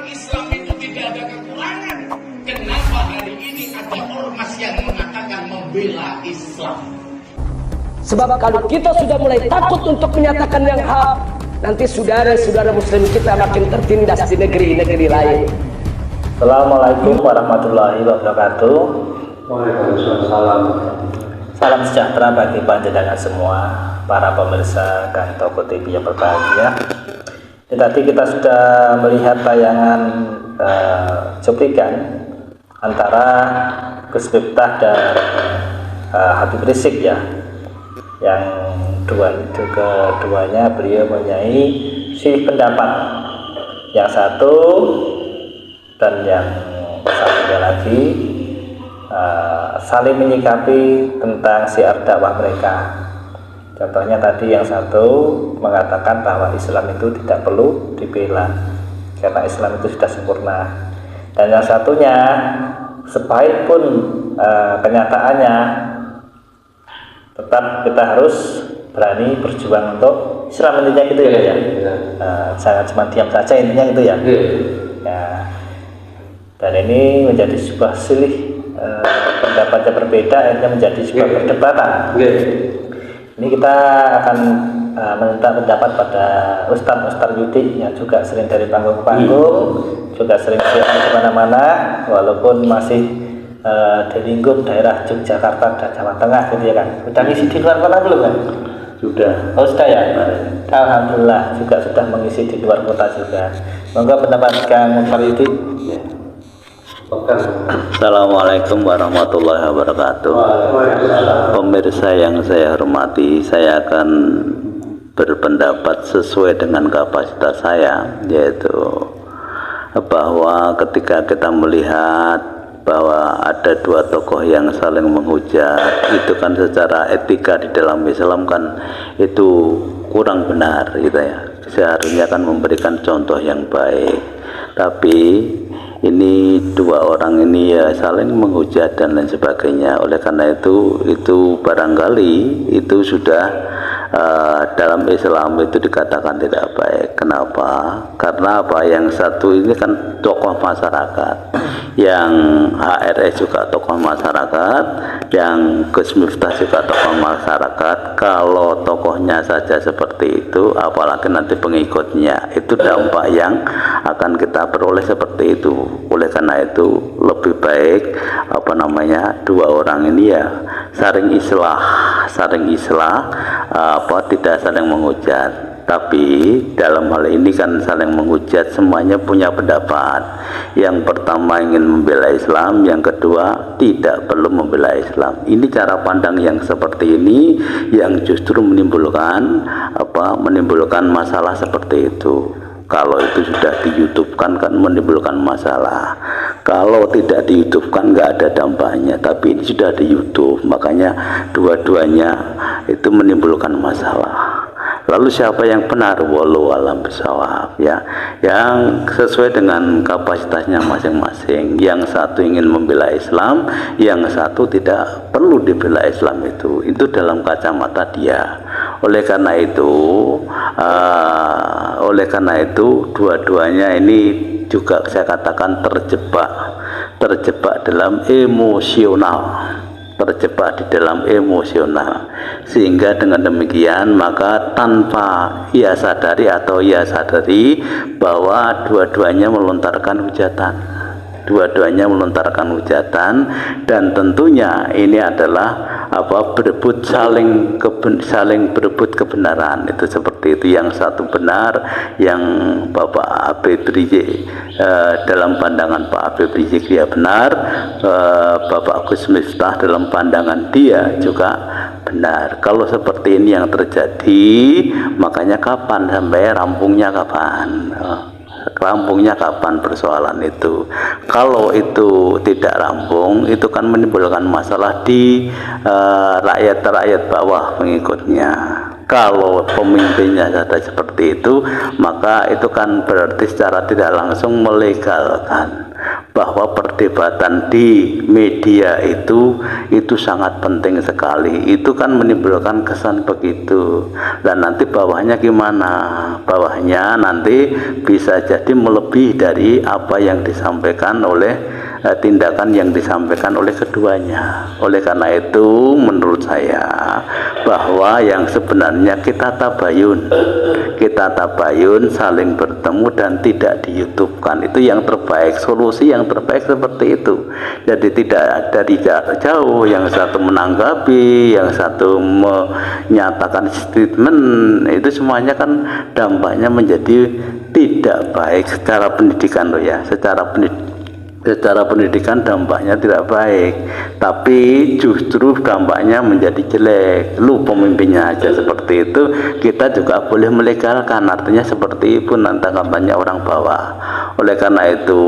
Islam itu tidak ada kekurangan. Kenapa hari ini ada ormas yang mengatakan membela Islam? Sebab kalau kita sudah mulai takut untuk menyatakan yang hak, nanti saudara-saudara muslim kita makin tertindas di negeri-negeri lain. Assalamualaikum warahmatullahi wabarakatuh. Waalaikumsalam. Salam sejahtera bagi panjenengan semua, para pemirsa Gantoko TV yang berbahagia. Tadi kita sudah melihat tayangan cuplikan antara Gus Miftah dan Habib Rizik ya, yang keduanya beliau mempunyai sisi pendapat yang satu, dan yang satunya lagi saling menyikapi tentang syiar dakwah mereka. Contohnya tadi yang satu mengatakan bahwa Islam itu tidak perlu dibela karena Islam itu sudah sempurna, dan yang satunya sebaik pun kenyataannya tetap kita harus berani berjuang untuk Islam, intinya gitu ya. Jangan cuma diam saja, intinya itu ya. Dan ini menjadi sebuah silih pendapatnya berbeda, akhirnya menjadi sebuah perdebatan. Ini kita akan meminta pendapat pada Ustadz Yudi yang juga sering dari panggung ke panggung, juga sering siaran kemana-mana, walaupun masih di lingkup daerah Yogyakarta dan Jawa Tengah gitu ya kan. Sudah ngisi di luar kota belum kan? Sudah. Oh sudah ya? Alhamdulillah juga sudah mengisi di luar kota juga. Monggo pendapat Kang Yudi. Assalamualaikum warahmatullahi wabarakatuh. Pemirsa yang saya hormati, saya akan berpendapat sesuai dengan kapasitas saya, yaitu bahwa ketika kita melihat bahwa ada dua tokoh yang saling menghujat, itu kan secara etika di dalam Islam kan itu kurang benar gitu ya. Seharusnya kan memberikan contoh yang baik, tapi ini dua orang ini ya saling menghujat dan lain sebagainya. Oleh karena itu barangkali itu sudah dalam Islam itu dikatakan tidak baik. Kenapa? Karena apa? Yang satu ini kan tokoh masyarakat, yang HRS juga tokoh masyarakat, yang Gus Miftah juga tokoh masyarakat. Kalau tokohnya saja seperti itu, apalagi nanti pengikutnya, itu dampak yang akan kita peroleh seperti itu. Oleh karena itu lebih baik dua orang ini ya saling islah, tidak saling menghujat. Tapi dalam hal ini kan saling menghujat, semuanya punya pendapat. Yang pertama ingin membela Islam, yang kedua tidak perlu membela Islam. Ini cara pandang yang seperti ini yang justru menimbulkan masalah seperti itu. Kalau itu sudah di YouTube-kan kan menimbulkan masalah. Kalau tidak di YouTube-kan nggak ada dampaknya. Tapi ini sudah di YouTube, makanya dua-duanya itu menimbulkan masalah. Lalu siapa yang benar? Wallahu a'lam bishawab ya. Yang sesuai dengan kapasitasnya masing-masing. Yang satu ingin membela Islam, yang satu tidak perlu dibela Islam itu dalam kacamata dia. Oleh karena itu dua-duanya ini juga saya katakan terjebak dalam terjebak di dalam emosional, sehingga dengan demikian maka tanpa ia sadari bahwa dua-duanya melontarkan hujatan, dan tentunya ini adalah saling berebut kebenaran. Itu seperti itu, yang satu benar, yang Bapak Habib Rizik dalam pandangan Pak Habib Rizik dia benar, Bapak Gus Miftah dalam pandangan dia juga benar. Kalau seperti ini yang terjadi, makanya kapan sampai rampungnya kapan persoalan itu? Kalau itu tidak rampung, itu kan menimbulkan masalah di rakyat bawah pengikutnya. Kalau pemimpinnya ada seperti itu, maka itu kan berarti secara tidak langsung melegalkan bahwa perdebatan di media itu sangat penting sekali. Itu kan menimbulkan kesan begitu. Dan nanti bawahnya gimana? Bawahnya nanti bisa jadi melebihi dari apa yang disampaikan oleh tindakan yang disampaikan oleh keduanya. Oleh karena itu menurut saya bahwa yang sebenarnya kita tabayun saling bertemu dan tidak di YouTube-kan, itu yang terbaik. Solusi yang terbaik seperti itu. Jadi tidak dari jarak jauh, yang satu menanggapi, yang satu menyatakan statement, itu semuanya kan dampaknya menjadi tidak baik secara pendidikan loh ya. Secara pendidikan dampaknya tidak baik, tapi justru dampaknya menjadi jelek. Lu pemimpinnya aja seperti itu, kita juga boleh melegalkan, artinya seperti itu nanti tanggapannya orang bawah. Oleh karena itu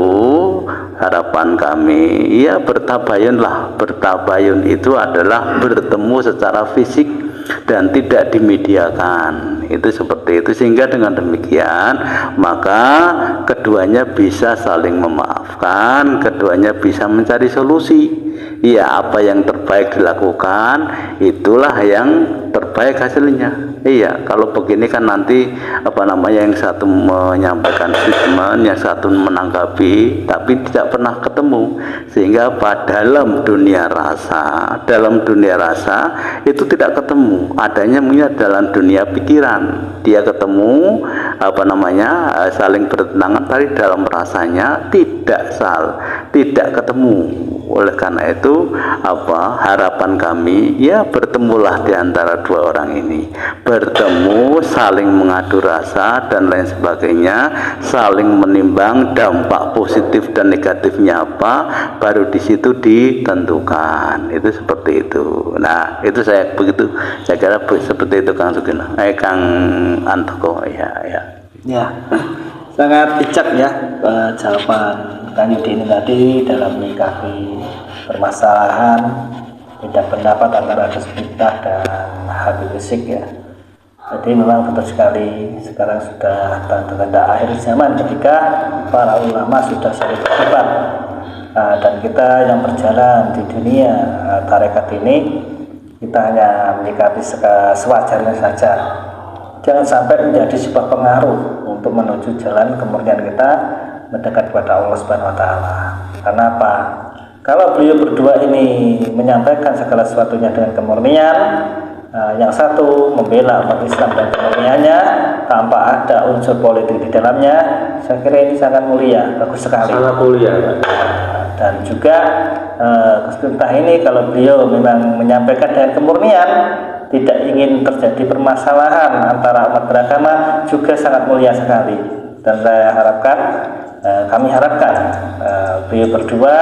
harapan kami ya bertabayun itu adalah bertemu secara fisik dan tidak dimediakan, itu seperti itu. Sehingga dengan demikian maka keduanya bisa saling memaafkan, keduanya bisa mencari solusi. Ya, apa yang terbaik dilakukan, itulah yang terbaik hasilnya. Iya, kalau begini kan nanti yang satu menyampaikan statement, yang satu menanggapi, tapi tidak pernah ketemu. Sehingga dalam dunia rasa itu tidak ketemu. Adanya mungkin dalam dunia pikiran. Dia ketemu saling bertentangan, tapi dalam rasanya tidak ketemu. Oleh karena itu harapan kami ya bertemulah di antara dua orang ini, bertemu, saling mengadu rasa dan lain sebagainya, saling menimbang dampak positif dan negatifnya apa, baru di situ ditentukan. Itu seperti itu. Nah, itu saya kira seperti itu Kang Sugino, Kang Antoko Ya, sangat bijak ya jawaban Kang Yudi ini tadi dalam menyikapi permasalahan beda pendapat antara Gus Miftah dan Habib Rizik ya. Jadi memang betul sekali sekarang sudah tanda-tanda akhir zaman ketika para ulama sudah saling berdebat, dan kita yang berjalan di dunia tarekat ini kita hanya menyikapi sewajarnya saja. Jangan sampai menjadi sebuah pengaruh untuk menuju jalan kemurnian kita mendekat kepada Allah Subhanahu wa taala. Karena apa? Kalau beliau berdua ini menyampaikan segala sesuatunya dengan kemurnian, yang satu membela umat Islam dan kemurniannya tanpa ada unsur politik di dalamnya, saya kira ini sangat mulia, bagus sekali. Sangat mulia. Dan juga Gus Miftah ini kalau beliau memang menyampaikan dengan kemurnian, tidak ingin terjadi permasalahan antara umat beragama, juga sangat mulia sekali. Dan saya harapkan, kami harapkan beliau berdua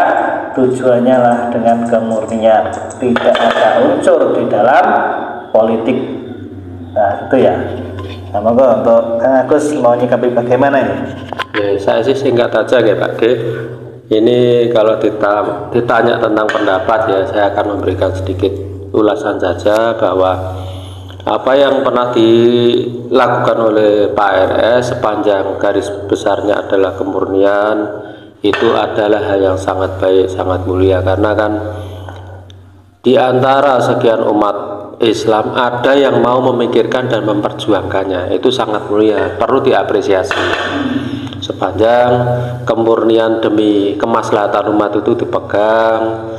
tujuannya lah dengan kemurnian, tidak ada unsur di dalam politik. Nah itu ya. Nah, monggo untuk Kang Agus mau nyikapi bagaimana ini? Ya, saya sih singkat aja ya Pak G. Ini kalau ditanya tentang pendapat ya, saya akan memberikan sedikit ulasan saja bahwa apa yang pernah dilakukan oleh Pak RS sepanjang garis besarnya adalah kemurnian, itu adalah hal yang sangat baik, sangat mulia. Karena kan di antara sekian umat Islam ada yang mau memikirkan dan memperjuangkannya, itu sangat mulia, perlu diapresiasi. Sepanjang kemurnian demi kemaslahatan umat itu dipegang,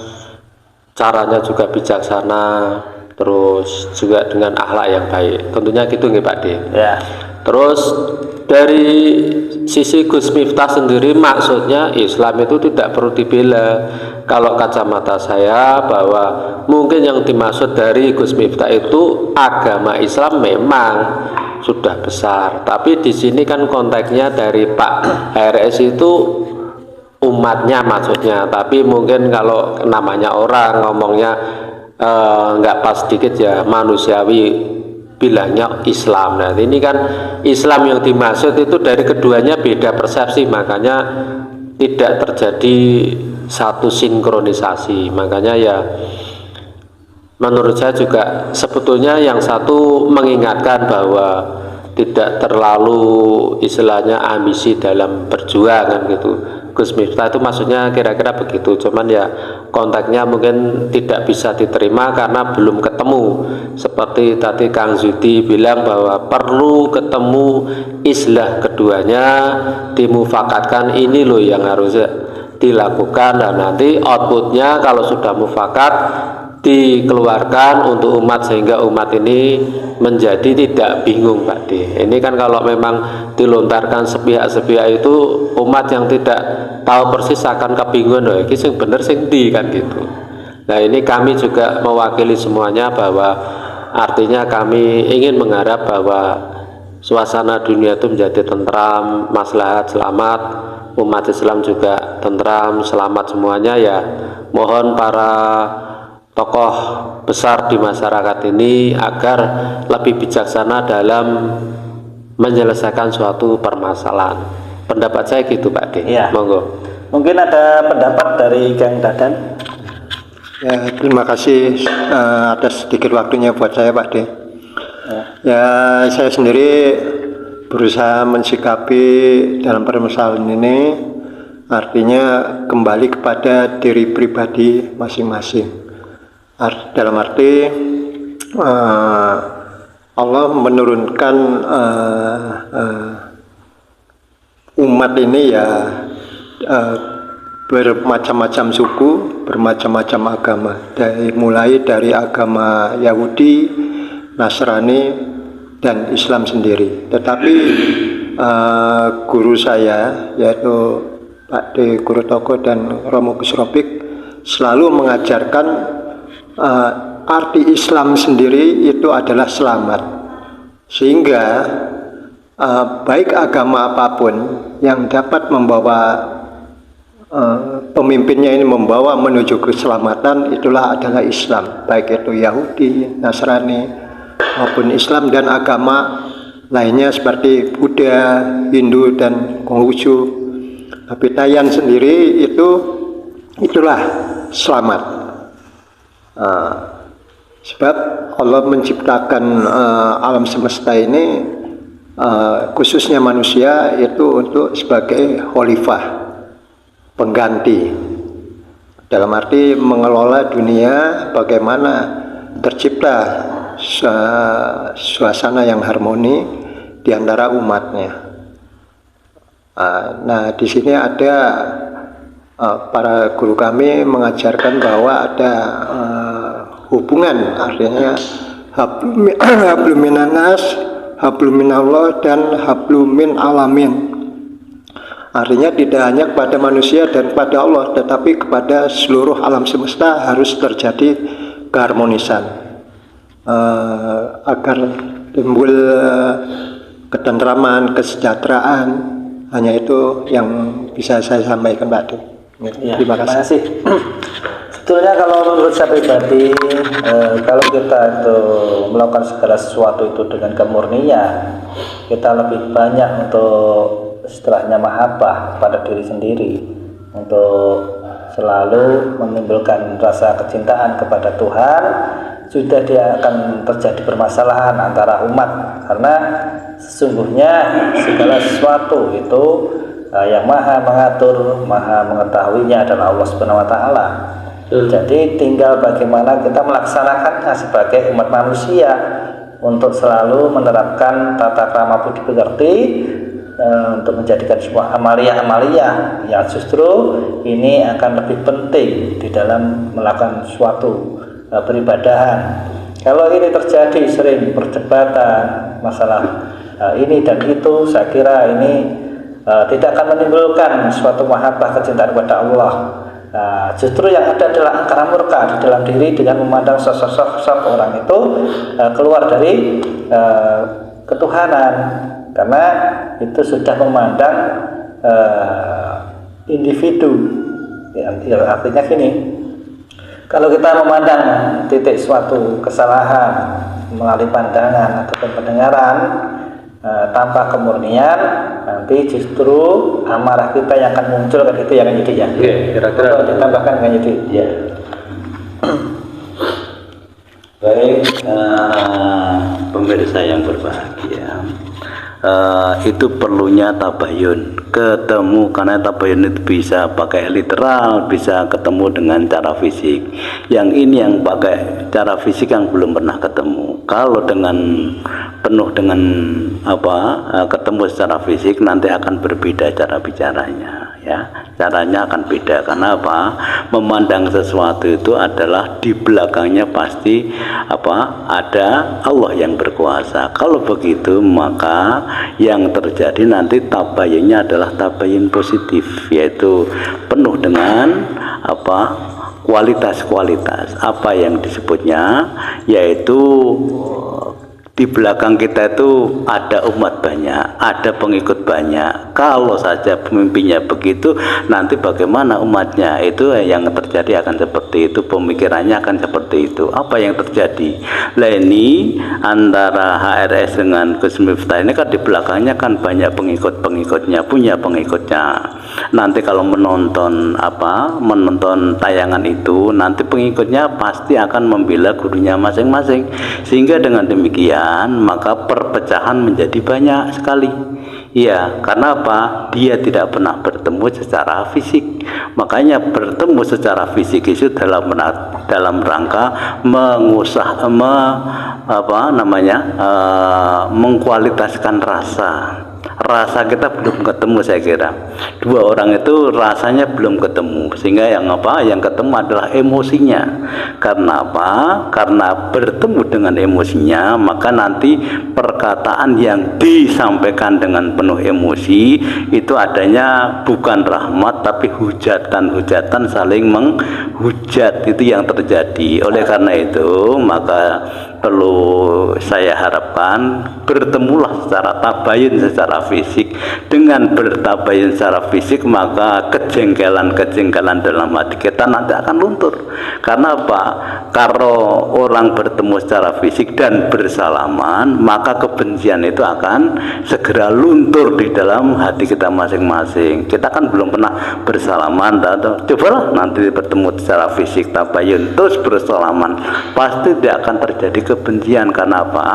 caranya juga bijaksana, terus juga dengan akhlak yang baik, tentunya gitu nggih Pak D. Ya. Terus dari sisi Gus Miftah sendiri, maksudnya Islam itu tidak perlu dibela. Kalau kacamata saya, bahwa mungkin yang dimaksud dari Gus Miftah itu agama Islam memang sudah besar, tapi di sini kan konteksnya dari Pak RS itu umatnya maksudnya. Tapi mungkin kalau namanya orang ngomongnya nggak pas sedikit ya, manusiawi bilangnya Islam. Nah ini kan Islam yang dimaksud itu dari keduanya beda persepsi, makanya tidak terjadi satu sinkronisasi. Makanya ya menurut saya juga sebetulnya yang satu mengingatkan bahwa tidak terlalu istilahnya ambisi dalam perjuangan gitu, Gus Miftah itu maksudnya kira-kira begitu, cuman ya kontaknya mungkin tidak bisa diterima karena belum ketemu. Seperti tadi Kang Zudi bilang bahwa perlu ketemu islah keduanya, dimufakatkan, ini loh yang harus dilakukan, dan nanti outputnya kalau sudah mufakat dikeluarkan untuk umat sehingga umat ini menjadi tidak bingung, Pak D. Ini kan kalau memang dilontarkan sepihak-sepihak itu umat yang tidak tahu persis akan kebingungan, loh ini sing bener sing di kan gitu. Nah ini kami juga mewakili semuanya bahwa artinya kami ingin mengharap bahwa suasana dunia itu menjadi tentram, maslahat, selamat, umat Islam juga tentram, selamat semuanya ya. Mohon para tokoh besar di masyarakat ini agar lebih bijaksana dalam menyelesaikan suatu permasalahan. Pendapat saya gitu, Pak D. Iya. Monggo. Mungkin ada pendapat dari Kang Dadan. Ya, terima kasih atas sedikit waktunya buat saya, Pak D. Ya, saya sendiri berusaha mensikapi dalam permasalahan ini, artinya kembali kepada diri pribadi masing-masing. Dalam arti Allah menurunkan umat ini ya bermacam-macam suku, bermacam-macam agama, mulai dari agama Yahudi, Nasrani, dan Islam sendiri. Tetapi guru saya yaitu Pak D. Guru Toko dan Romo Gus Ropik selalu mengajarkan arti Islam sendiri itu adalah selamat, sehingga baik agama apapun yang dapat membawa pemimpinnya ini membawa menuju keselamatan, itulah adalah Islam, baik itu Yahudi, Nasrani maupun Islam dan agama lainnya seperti Buddha, Hindu, dan Konghucu. Tapi Tayan sendiri itulah selamat. Sebab Allah menciptakan alam semesta ini khususnya manusia itu untuk sebagai khalifah, pengganti, dalam arti mengelola dunia bagaimana tercipta suasana yang harmoni di antara umatnya. Nah, di sini ada para guru kami mengajarkan bahwa ada hubungan, artinya hablum minanas, hablum minallah, dan hablum min alamin. Artinya tidak hanya kepada manusia dan kepada Allah, tetapi kepada seluruh alam semesta harus terjadi keharmonisan agar timbul ketentraman, kesejahteraan. Hanya itu yang bisa saya sampaikan, Pak D. Ya, terima kasih. Sebetulnya kalau menurut saya pribadi, kalau kita itu melakukan segala sesuatu itu dengan kemurnian, kita lebih banyak untuk istilahnya mahabbah pada diri sendiri, untuk selalu menimbulkan rasa kecintaan kepada Tuhan, sudah dia akan terjadi permasalahan antara umat, karena sesungguhnya segala sesuatu itu yang maha mengatur, maha mengetahuinya adalah Allah Subhanahu wa Ta'ala. Jadi tinggal bagaimana kita melaksanakannya sebagai umat manusia untuk selalu menerapkan tata krama budi pekerti, untuk menjadikan sebuah amalia-amalia yang justru ini akan lebih penting di dalam melakukan suatu peribadahan. Kalau ini terjadi sering perdebatan masalah ini dan itu, saya kira ini tidak akan menimbulkan suatu mahabbah, kecintaan kepada Allah. Justru yang ada adalah angkara murka di dalam diri dengan memandang sosok-sosok orang itu keluar dari ketuhanan, karena itu sudah memandang individu. Artinya gini, kalau kita memandang titik suatu kesalahan melalui pandangan ataupun pendengaran tanpa kemurnian, nanti justru amarah kita yang akan muncul kan, itu yang jadi ya. Kira-kira ditambahkan kan jadi. Ya. Baik, pemirsa yang berbahagia, itu perlunya tabayun, ketemu, karena tabayun itu bisa pakai literal, bisa ketemu dengan cara fisik. Yang ini yang pakai cara fisik yang belum pernah ketemu. Kalau dengan penuh dengan ketemu secara fisik, nanti akan berbeda cara bicaranya, ya, caranya akan beda. Karena apa? Memandang sesuatu itu adalah di belakangnya pasti ada Allah yang berkuasa. Kalau begitu, maka yang terjadi nanti tabayunnya adalah tabayun positif, yaitu penuh dengan kualitas-kualitas. Apa yang disebutnya, yaitu di belakang kita itu ada umat banyak, ada pengikut banyak. Kalau saja pemimpinnya begitu, nanti bagaimana umatnya? Itu yang terjadi akan seperti itu, pemikirannya akan seperti itu. Apa yang terjadi? Lah ini antara HRS dengan Gus Miftah ini kan di belakangnya kan banyak pengikut-pengikutnya, punya pengikutnya. Nanti kalau menonton tayangan itu, nanti pengikutnya pasti akan membela gurunya masing-masing. Sehingga dengan demikian maka perpecahan menjadi banyak sekali. Iya, karena apa? Dia tidak pernah bertemu secara fisik. Makanya bertemu secara fisik itu dalam rangka mengkualitaskan rasa kita belum ketemu. Saya kira dua orang itu rasanya belum ketemu, sehingga yang ketemu adalah emosinya. Karena apa? Karena bertemu dengan emosinya, maka nanti perkataan yang disampaikan dengan penuh emosi itu adanya bukan rahmat tapi hujatan saling menghujat. Itu yang terjadi. Oleh karena itu, maka perlu saya harapkan bertemulah secara tabayun secara fisik. Dengan bertabayun secara fisik, maka kejengkelan dalam hati kita nanti akan luntur. Karena apa? Kalau orang bertemu secara fisik dan bersalaman, maka kebencian itu akan segera luntur di dalam hati kita masing-masing. Kita kan belum pernah bersalaman, cobalah nanti bertemu secara fisik tabayun terus bersalaman, pasti tidak akan terjadi kebencian. Karena apa?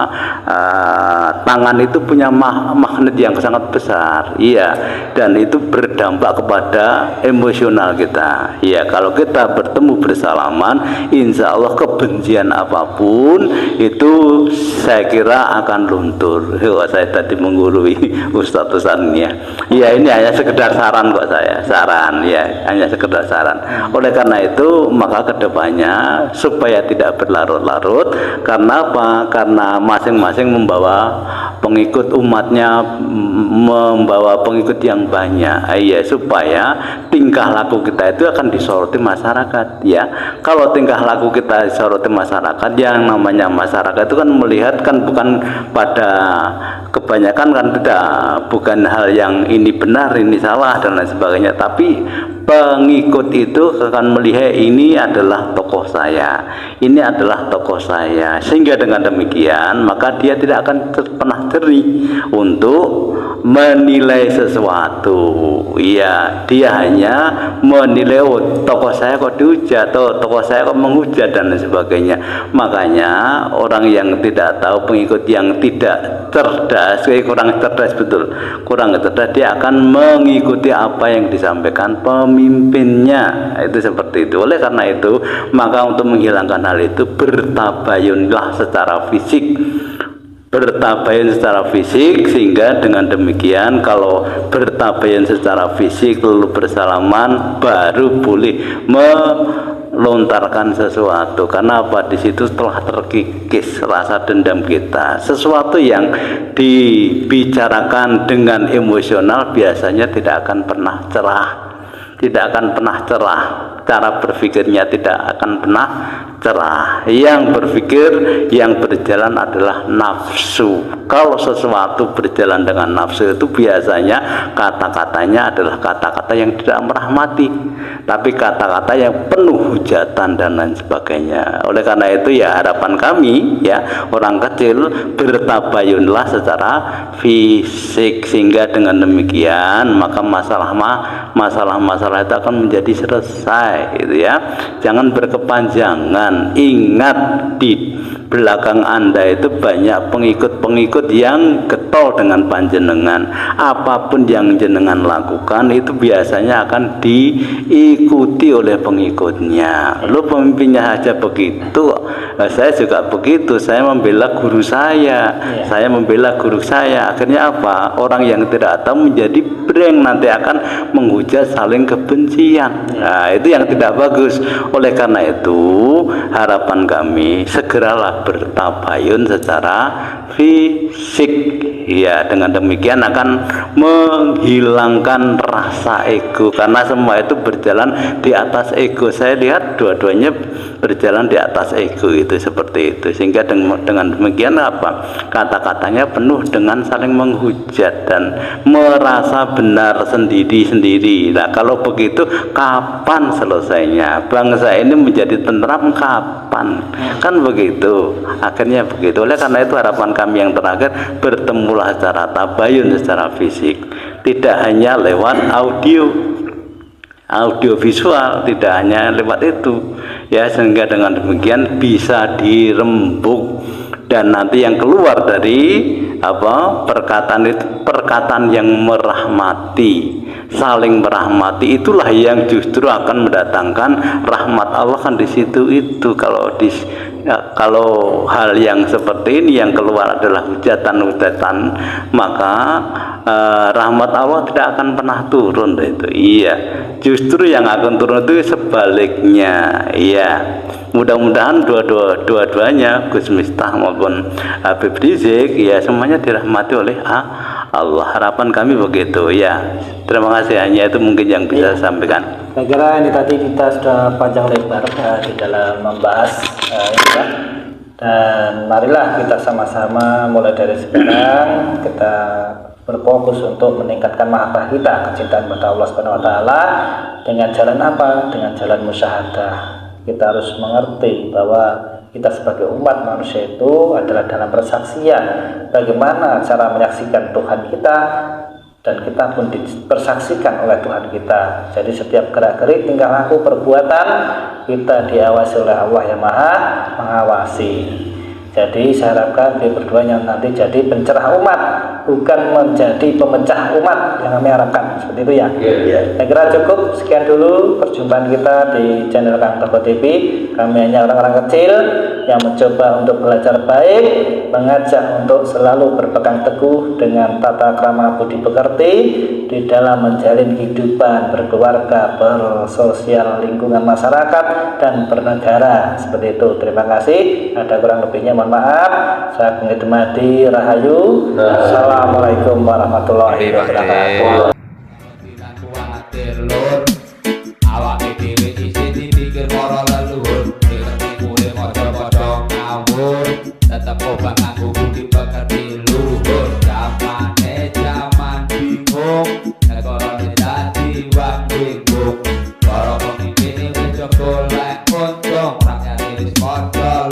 Tangan itu punya magnet yang sangat besar, iya, dan itu berdampak kepada emosional kita. Iya, kalau kita bertemu bersalaman, insya Allah kebencian apapun itu saya kira akan luntur. Saya tadi menggurui Ustadz ini ya. Iya, ini hanya sekedar saran kok saya, hanya sekedar saran. Oleh karena itu, maka kedepannya supaya tidak berlarut-larut. Karena apa? Karena masing-masing membawa pengikut umatnya, membawa pengikut yang banyak, ya, supaya tingkah laku kita itu akan disoroti masyarakat, ya. Kalau tingkah laku kita disoroti masyarakat, yang namanya masyarakat itu kan melihat kan bukan pada kebanyakan kan bukan hal yang ini benar, ini salah dan lain sebagainya, tapi pengikut itu akan melihat ini adalah tokoh saya, ini adalah tokoh saya, sehingga dengan demikian maka dia tidak akan pernah jernih untuk menilai sesuatu. Iya, dia hanya menilai tokoh saya kok dihujat, atau tokoh saya kok menghujat dan lain sebagainya. Makanya orang yang tidak tahu, pengikut yang tidak cerdas, kurang cerdas, dia akan mengikuti apa yang disampaikan pemimpinnya. Itu seperti itu. Oleh karena itu, maka untuk menghilangkan hal itu, bertabayunlah secara fisik. Bertabayun secara fisik, sehingga dengan demikian kalau bertabayun secara fisik lalu bersalaman baru boleh melontarkan sesuatu. Karena apa? Di situ telah terkikis rasa dendam kita. Sesuatu yang dibicarakan dengan emosional biasanya tidak akan pernah cerah, cara berpikirnya tidak akan pernah cerah. Yang berpikir, yang berjalan adalah nafsu. Kalau sesuatu berjalan dengan nafsu itu biasanya kata-katanya adalah kata-kata yang tidak merahmati, tapi kata-kata yang penuh hujatan dan lain sebagainya. Oleh karena itu, ya, harapan kami, ya, orang kecil bertabayunlah secara fisik, sehingga dengan demikian maka masalah itu akan menjadi selesai, gitu ya. Jangan berkepanjangan. panjenengan. Ingat, di belakang Anda itu banyak pengikut-pengikut yang getol dengan panjenengan. Apapun yang jenengan lakukan itu biasanya akan diikuti oleh pengikutnya. Lu pemimpinnya saja begitu, saya juga begitu. Saya membela guru saya, saya membela guru saya. Akhirnya apa? Orang yang tidak tahu menjadi breng, nanti akan menghujat saling kebencian. Nah, itu yang tidak bagus. Oleh karena itu, harapan kami segeralah bertabayun secara fisik. Ya, dengan demikian akan menghilangkan rasa ego, karena semua itu berjalan di atas ego. Saya lihat dua-duanya berjalan di atas ego, itu seperti itu. Sehingga dengan demikian apa? Kata-katanya penuh dengan saling menghujat dan merasa benar sendiri-sendiri. Nah, kalau begitu kapan selesainya? Bangsa ini menjadi tentram kapan? Kan begitu. Akhirnya begitu. Oleh karena itu harapan kami yang terakhir, bertemulah secara tabayun, secara fisik, tidak hanya lewat audio visual, tidak hanya lewat itu ya, sehingga dengan demikian bisa dirembuk, dan nanti yang keluar dari perkataan itu perkataan yang merahmati, saling merahmati, itulah yang justru akan mendatangkan rahmat Allah. Kan di situ itu kalau hal yang seperti ini yang keluar adalah hujatan, maka rahmat Allah tidak akan pernah turun. Itu iya, justru yang akan turun itu sebaliknya. Iya, mudah-mudahan dua-duanya, Gus Miftah maupun Habib Rizik, ya semuanya dirahmati oleh Allah. Harapan kami begitu ya. Terima kasih, hanya itu mungkin yang bisa saya sampaikan. Saya kira ini tadi kita sudah panjang lebar di dalam membahas ini ya. Dan marilah kita sama-sama mulai dari sekarang kita berfokus untuk meningkatkan mahabbah kita, kecintaan kepada Allah Subhanahu wa taala, dengan jalan apa? Dengan jalan musyahadah. Kita harus mengerti bahwa kita sebagai umat manusia itu adalah dalam persaksian. Bagaimana cara menyaksikan Tuhan kita, dan kita pun dipersaksikan oleh Tuhan kita. Jadi setiap gerak-gerik, tingkah laku, perbuatan kita diawasi oleh Allah yang Maha Mengawasi. Jadi saya harapkan di berdua yang nanti jadi pencerah umat, bukan menjadi pemecah umat yang kami harapkan. Seperti itu ya. Saya kira cukup. Sekian dulu perjumpaan kita di channel Kang Toko TV. Kami hanya orang-orang kecil yang mencoba untuk belajar baik, mengajak untuk selalu berpegang teguh dengan tata krama budi pekerti di dalam menjalin kehidupan berkeluarga, bersosial, lingkungan masyarakat, dan bernegara. Seperti itu. Terima kasih. Ada kurang lebihnya mohon maaf. Saya menghormati Rahayu. Assalamualaikum warahmatullahi wabarakatuh. Awak dhewe isih dipikir para leluhur, mulai padha-padha ngawur, tetep obah nganggo budi pekerti luhur. Zaman bingung, negarane dadi wong bingung. Para pemimpin wis golek untung, rakyat wis padha